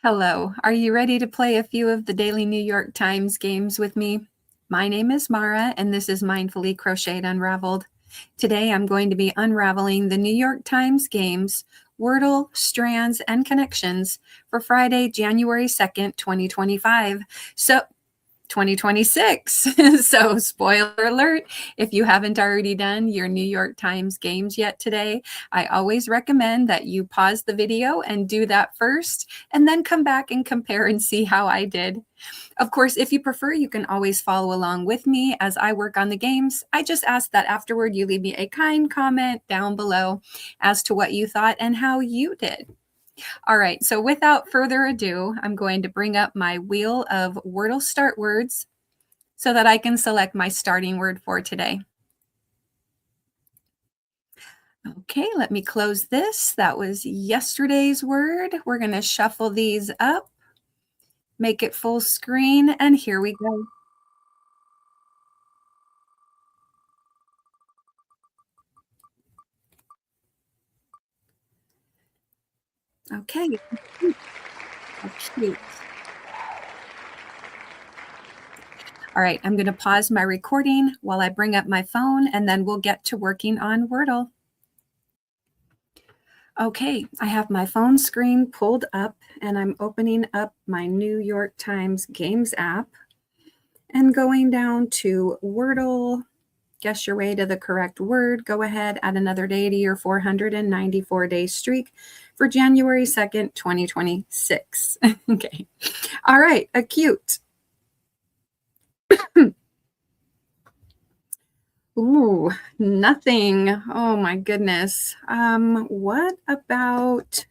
Hello, are you ready to play a few of the daily New York Times games with me? My name is Mara, and this is Mindfully Crocheted Unraveled. Today I'm going to be unraveling the New York Times games, WORDLE, STRANDS, and Connections for Friday, January 2nd, 2025. 2026. So spoiler alert, if you haven't already done your New York Times games yet today, I always recommend that you pause the video and do that first, and then come back and compare and see how I did. Of course, if you prefer, you can always follow along with me as I work on the games. I just ask that afterward you leave me a kind comment down below as to what you thought and how you did. All right, so without further ado, I'm going to bring up my wheel of Wordle start words so that I can select my starting word for today. Okay, let me close this. That was yesterday's word. We're going to shuffle these up, make it full screen, and here we go. Okay. Cute. All right, I'm going to pause my recording while I bring up my phone, and then we'll get to working on Wordle. Okay, I have my phone screen pulled up, and I'm opening up my New York Times Games app and going down to Wordle. Guess your way to the correct word. Go ahead, add another day to your 494-day streak for January 2nd, 2026. Okay. All right, acute. Ooh, nothing. Oh my goodness. What about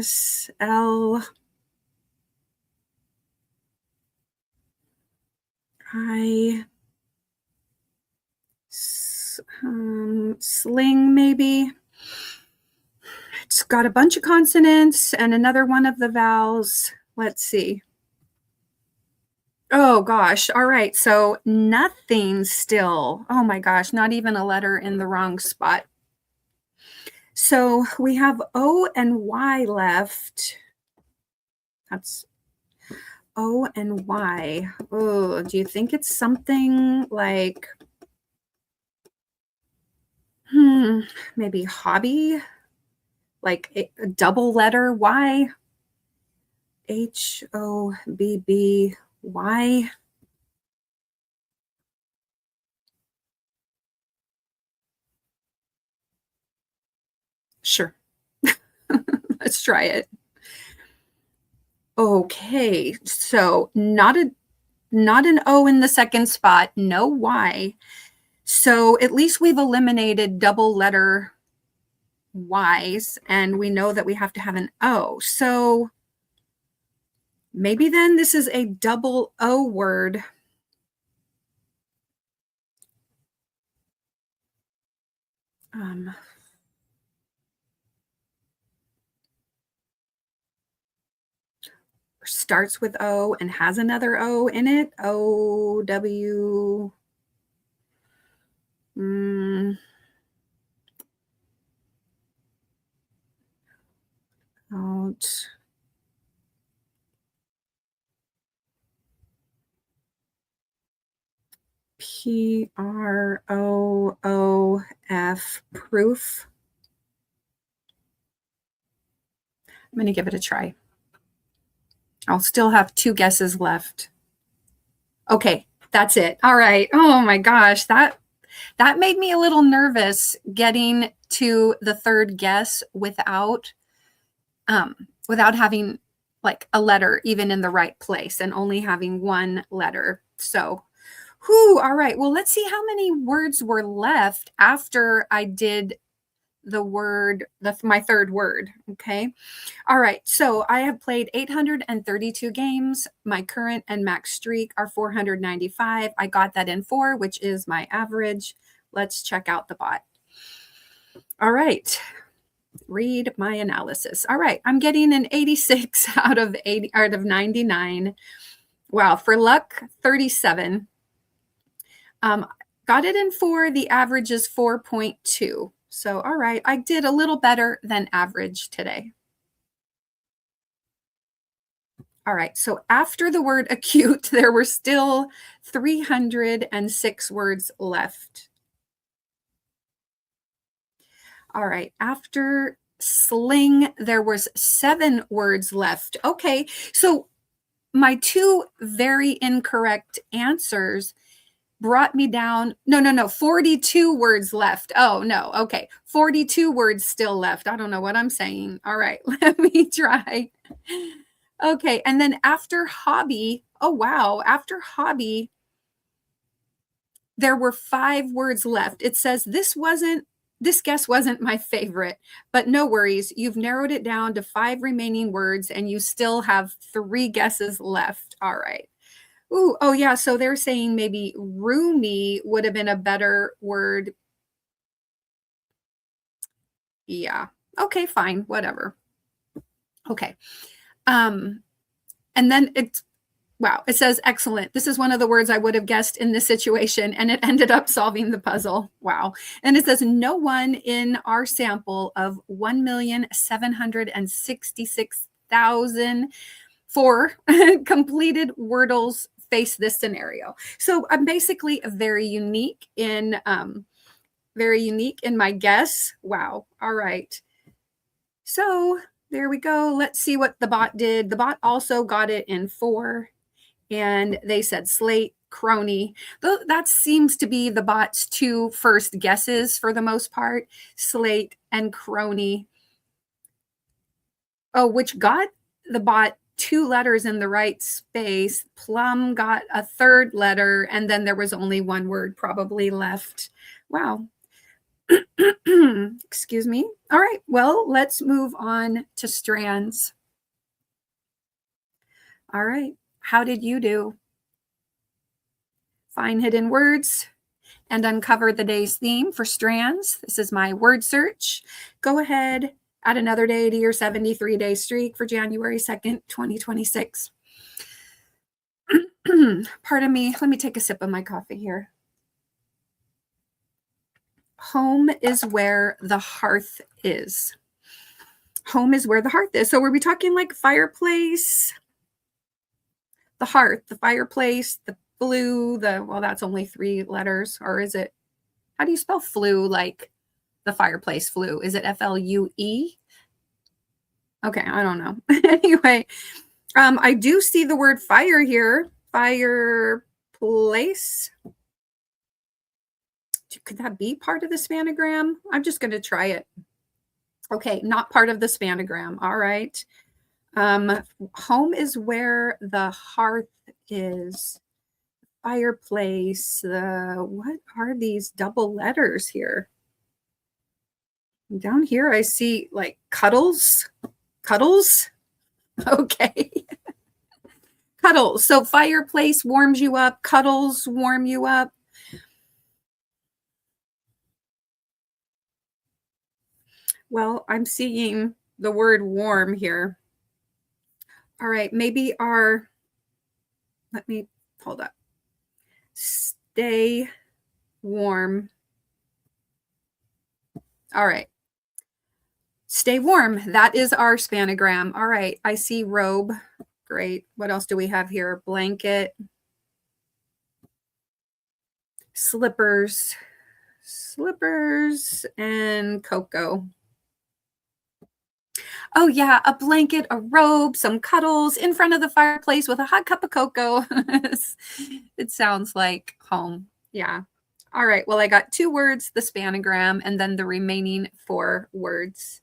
SL? Sling, maybe. It's got a bunch of consonants and another one of the vowels. Let's see. Oh gosh. All right. So nothing still. Oh my gosh. Not even a letter in the wrong spot. So we have O and Y left. That's O and Y. Oh, do you think it's something like, maybe hobby? Like a double letter Y? HOBBY. Sure. Let's try it. Okay, so not an O in the second spot, no Y. So at least we've eliminated double letter Y's, and we know that we have to have an O. So maybe then this is a double O word. Starts with O and has another O in it. O-W. Out. Proof. Proof. I'm going to give it a try. I'll still have two guesses left. Okay, that's it. All right. Oh my gosh, that made me a little nervous getting to the third guess without having like a letter even in the right place and only having one letter. So, all right. Well, let's see how many words were left after I did the word, my third word. Okay. All right. So I have played 832 games. My current and max streak are 495. I got that in 4, which is my average. Let's check out the bot. All right. Read my analysis. All right. I'm getting an 86 out of 99. Wow. For luck, 37. Got it in 4. The average is 4.2. So, all right, I did a little better than average today. All right, so after the word acute, there were still 306 words left. All right, after sling, there was 7 words left. Okay, so my 2 very incorrect answers brought me down. No, 42 words left. Oh, no. Okay. 42 words still left. I don't know what I'm saying. All right. Let me try. Okay. And then after hobby, oh, wow. After hobby, there were 5 words left. It says this guess wasn't my favorite, but no worries. You've narrowed it down to 5 remaining words and you still have 3 guesses left. All right. Ooh, oh yeah, so they're saying maybe roomy would have been a better word. Yeah. Okay, fine, whatever. Okay. And then wow, it says excellent. This is one of the words I would have guessed in this situation, and it ended up solving the puzzle. Wow. And it says no one in our sample of 1,766,004 completed Wordles face this scenario. So I'm basically very unique in my guess. Wow. All right. So there we go. Let's see what the bot did. The bot also got it in 4, and they said slate, crony. That seems to be the bot's 2 first guesses for the most part, slate and crony. Oh, which got the bot 2 letters in the right space. Plum got a 3rd letter, and then there was only 1 word probably left. Wow. Excuse me. All right. Well, let's move on to strands. All right. How did you do? Find hidden words and uncover the day's theme for strands. This is my word search. Go ahead. Add another day to your 73-day streak for January 2nd, 2026. Pardon me. Let me take a sip of my coffee here. Home is where the hearth is. Home is where the hearth is. So were we talking like fireplace? The hearth, the fireplace, the flue, well, that's only 3 letters. Or is it, how do you spell flue like the fireplace flue? Is it Flue? Okay, I don't know. Anyway, I do see the word fire here. Fireplace. Could that be part of the spanogram? I'm just going to try it. Okay, not part of the spanogram. All right. Home is where the hearth is. Fireplace. What are these double letters here? Down here, I see like cuddles. Cuddles? Okay. Cuddles. So fireplace warms you up. Cuddles warm you up. Well, I'm seeing the word warm here. All right. Maybe let me hold up. Stay warm. All right. Stay warm. That is our spanogram. All right. I see robe. Great. What else do we have here? Blanket. Slippers. Slippers and cocoa. Oh, yeah. A blanket, a robe, some cuddles in front of the fireplace with a hot cup of cocoa. It sounds like home. Yeah. All right. Well, I got 2 words, the spanogram, and then the remaining 4 words.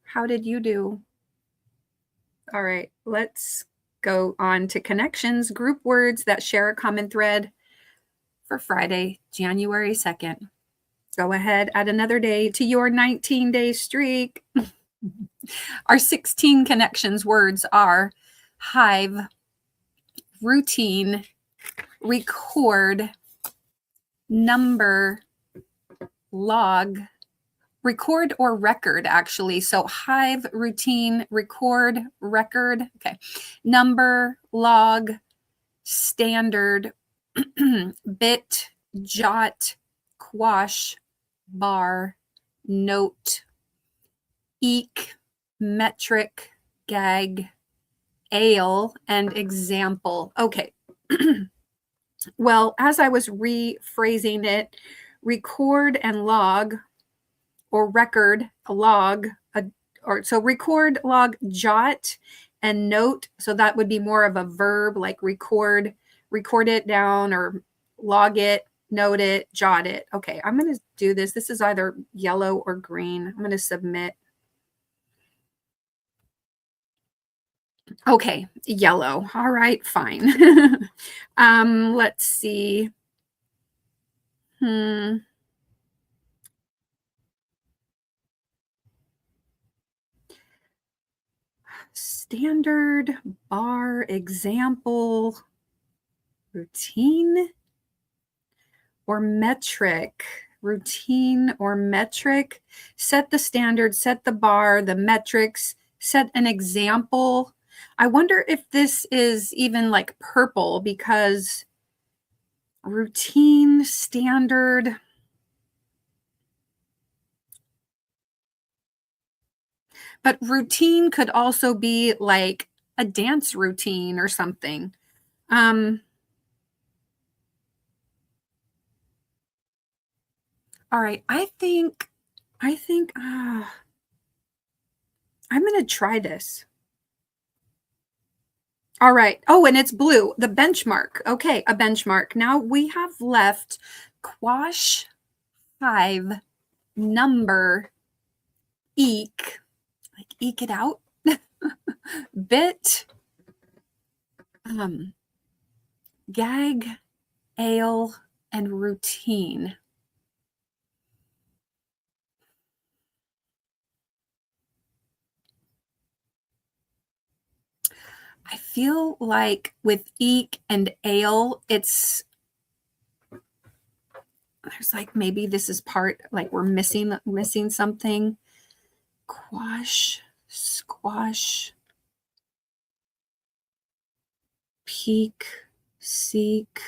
How did you do? All right. Let's go on to connections, group words that share a common thread for Friday, January 2nd. Go ahead, add another day to your 19-day streak. Our 16 connections words are hive, routine, record, number, log, record or record, actually. So hive, routine, record, record. Okay. Number, log, standard, bit, jot, quash, bar, note, eek, metric, gag, ale, and example. Okay. Well, as I was rephrasing it, record and log, or record, a log, so record, log, jot, and note. So that would be more of a verb, like record it down, or log it, note it, jot it. Okay, I'm going to do this. This is either yellow or green. I'm going to submit. Okay, yellow. All right, fine. Let's see. Standard, bar, example, routine, or metric. Routine or metric. Set the standard, set the bar, the metrics, set an example. I wonder if this is even like purple, because routine, standard. But routine could also be like a dance routine or something. All right, I think I'm going to try this. All right. Oh, and it's blue, the benchmark. Okay, a benchmark. Now we have left quash, 5, number, eek, like eke it out, bit, gag, ale, and routine. I feel like with eek and ale, there's like, maybe this is part, like we're missing something. Quash, squash, peak, seek,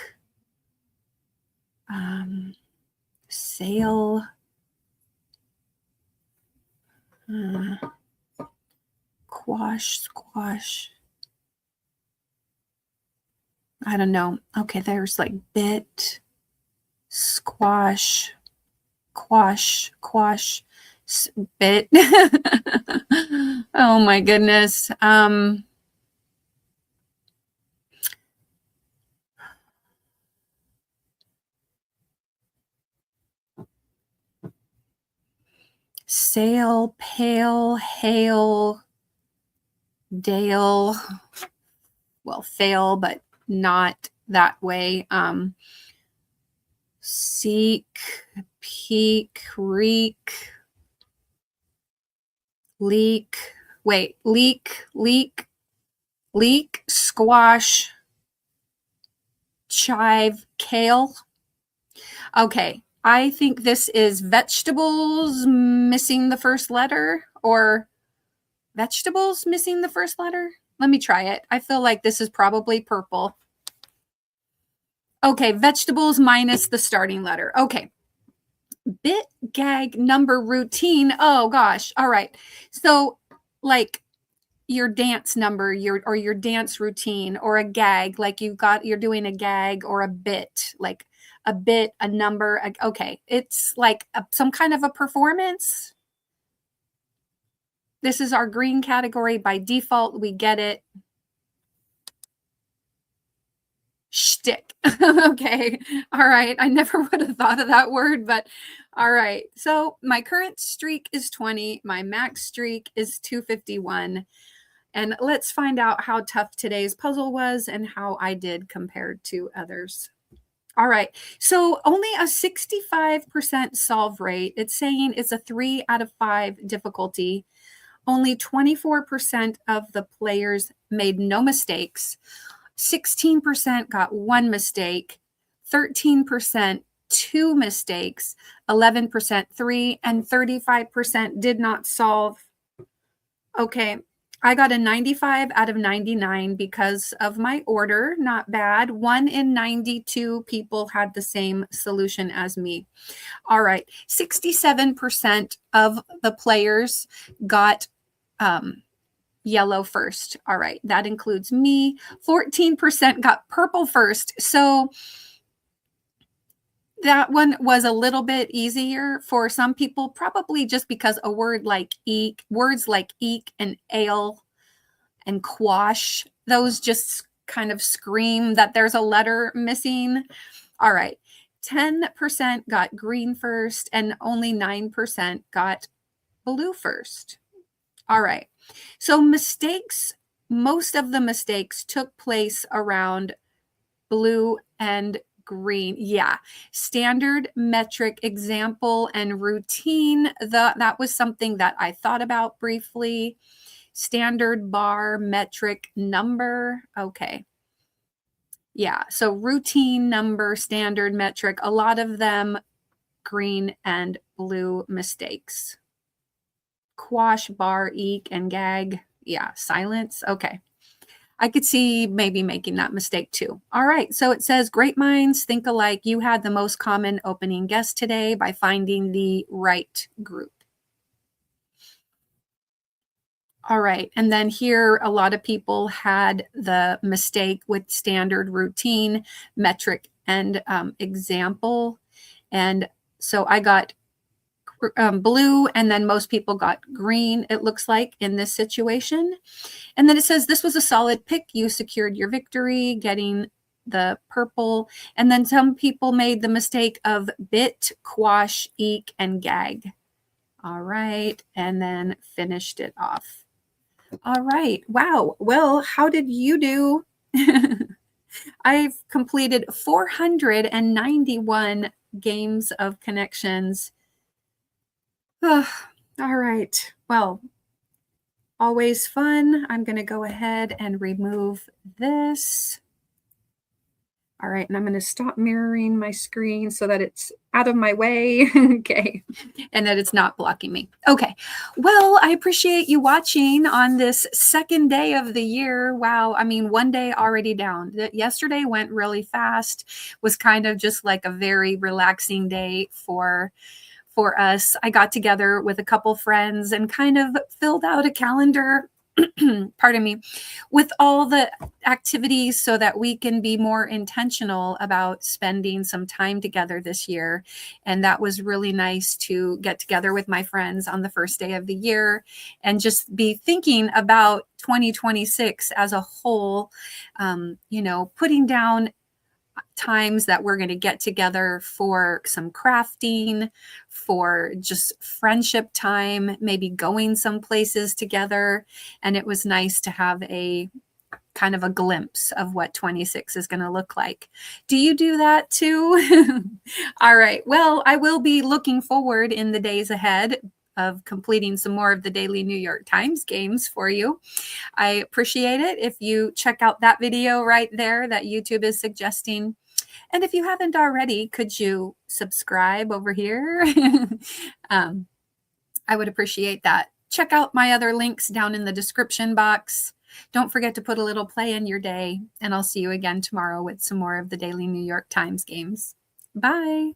sail, quash, squash. I don't know. Okay, there's like bit, squash, quash, bit. Oh my goodness. Sail, pale, hail, dale. Well, fail, but not that way. Seek, peak, reek, leak. Wait, leak, squash, chive, kale. Okay, I think this is vegetables missing the first letter, or vegetables missing the first letter. Let me try it. I feel like this is probably purple. Okay, vegetables minus the starting letter. Okay. Bit, gag, number, routine. Oh gosh. All right. So like your dance number, your dance routine, or a gag, like you're doing a gag, or a bit, like a bit, a number. Okay. It's like some kind of a performance. This is our green category by default. We get it. Shtick. Okay. All right. I never would have thought of that word, but all right. So my current streak is 20. My max streak is 251. And let's find out how tough today's puzzle was and how I did compared to others. All right. So only a 65% solve rate. It's saying it's a 3 out of 5 difficulty. Only 24% of the players made no mistakes. 16% got 1 mistake, 13% 2 mistakes, 11% 3, and 35% did not solve. Okay, I got a 95 out of 99 because of my order. Not bad. 1 in 92 people had the same solution as me. All right. 67% of the players got yellow first. All right. That includes me. 14% got purple first. So that one was a little bit easier for some people, probably just because a word like eek, words like eek and ale and quash, those just kind of scream that there's a letter missing. All right. 10% got green first and only 9% got blue first. All right. So mistakes, most of the mistakes took place around blue and green. Yeah. Standard, metric, example, and routine. That was something that I thought about briefly. Standard, bar, metric, number. Okay. Yeah. So routine, number, standard, metric, a lot of them green and blue mistakes. Quash, bar, eek, and gag. Yeah. Silence. Okay. I could see maybe making that mistake too. All right. So it says, great minds think alike. You had the most common opening guess today by finding the right group. All right. And then here, a lot of people had the mistake with standard, routine, metric, and example. And so I got blue, and then most people got green, it looks like, in this situation. And then it says, this was a solid pick. You secured your victory, getting the purple. And then some people made the mistake of bit, quash, eek, and gag. All right. And then finished it off. All right. Wow. Well, how did you do? I've completed 491 games of connections. Oh, all right. Well, always fun. I'm going to go ahead and remove this. All right, and I'm going to stop mirroring my screen so that it's out of my way. Okay, and that it's not blocking me. Okay, well, I appreciate you watching on this second day of the year. Wow, I mean, one day already down. Yesterday went really fast, was kind of just like a very relaxing day for us. I got together with a couple friends and kind of filled out a calendar, pardon me, with all the activities so that we can be more intentional about spending some time together this year. And that was really nice to get together with my friends on the first day of the year and just be thinking about 2026 as a whole, putting down times that we're going to get together for some crafting, for just friendship time, maybe going some places together. And it was nice to have a kind of a glimpse of what 26 is going to look like. Do you do that too? All right. Well, I will be looking forward in the days ahead of completing some more of the daily New York Times games for you. I appreciate it if you check out that video right there that YouTube is suggesting. And if you haven't already, could you subscribe over here? I would appreciate that. Check out my other links down in the description box. Don't forget to put a little play in your day, and I'll see you again tomorrow with some more of the daily New York Times games. Bye.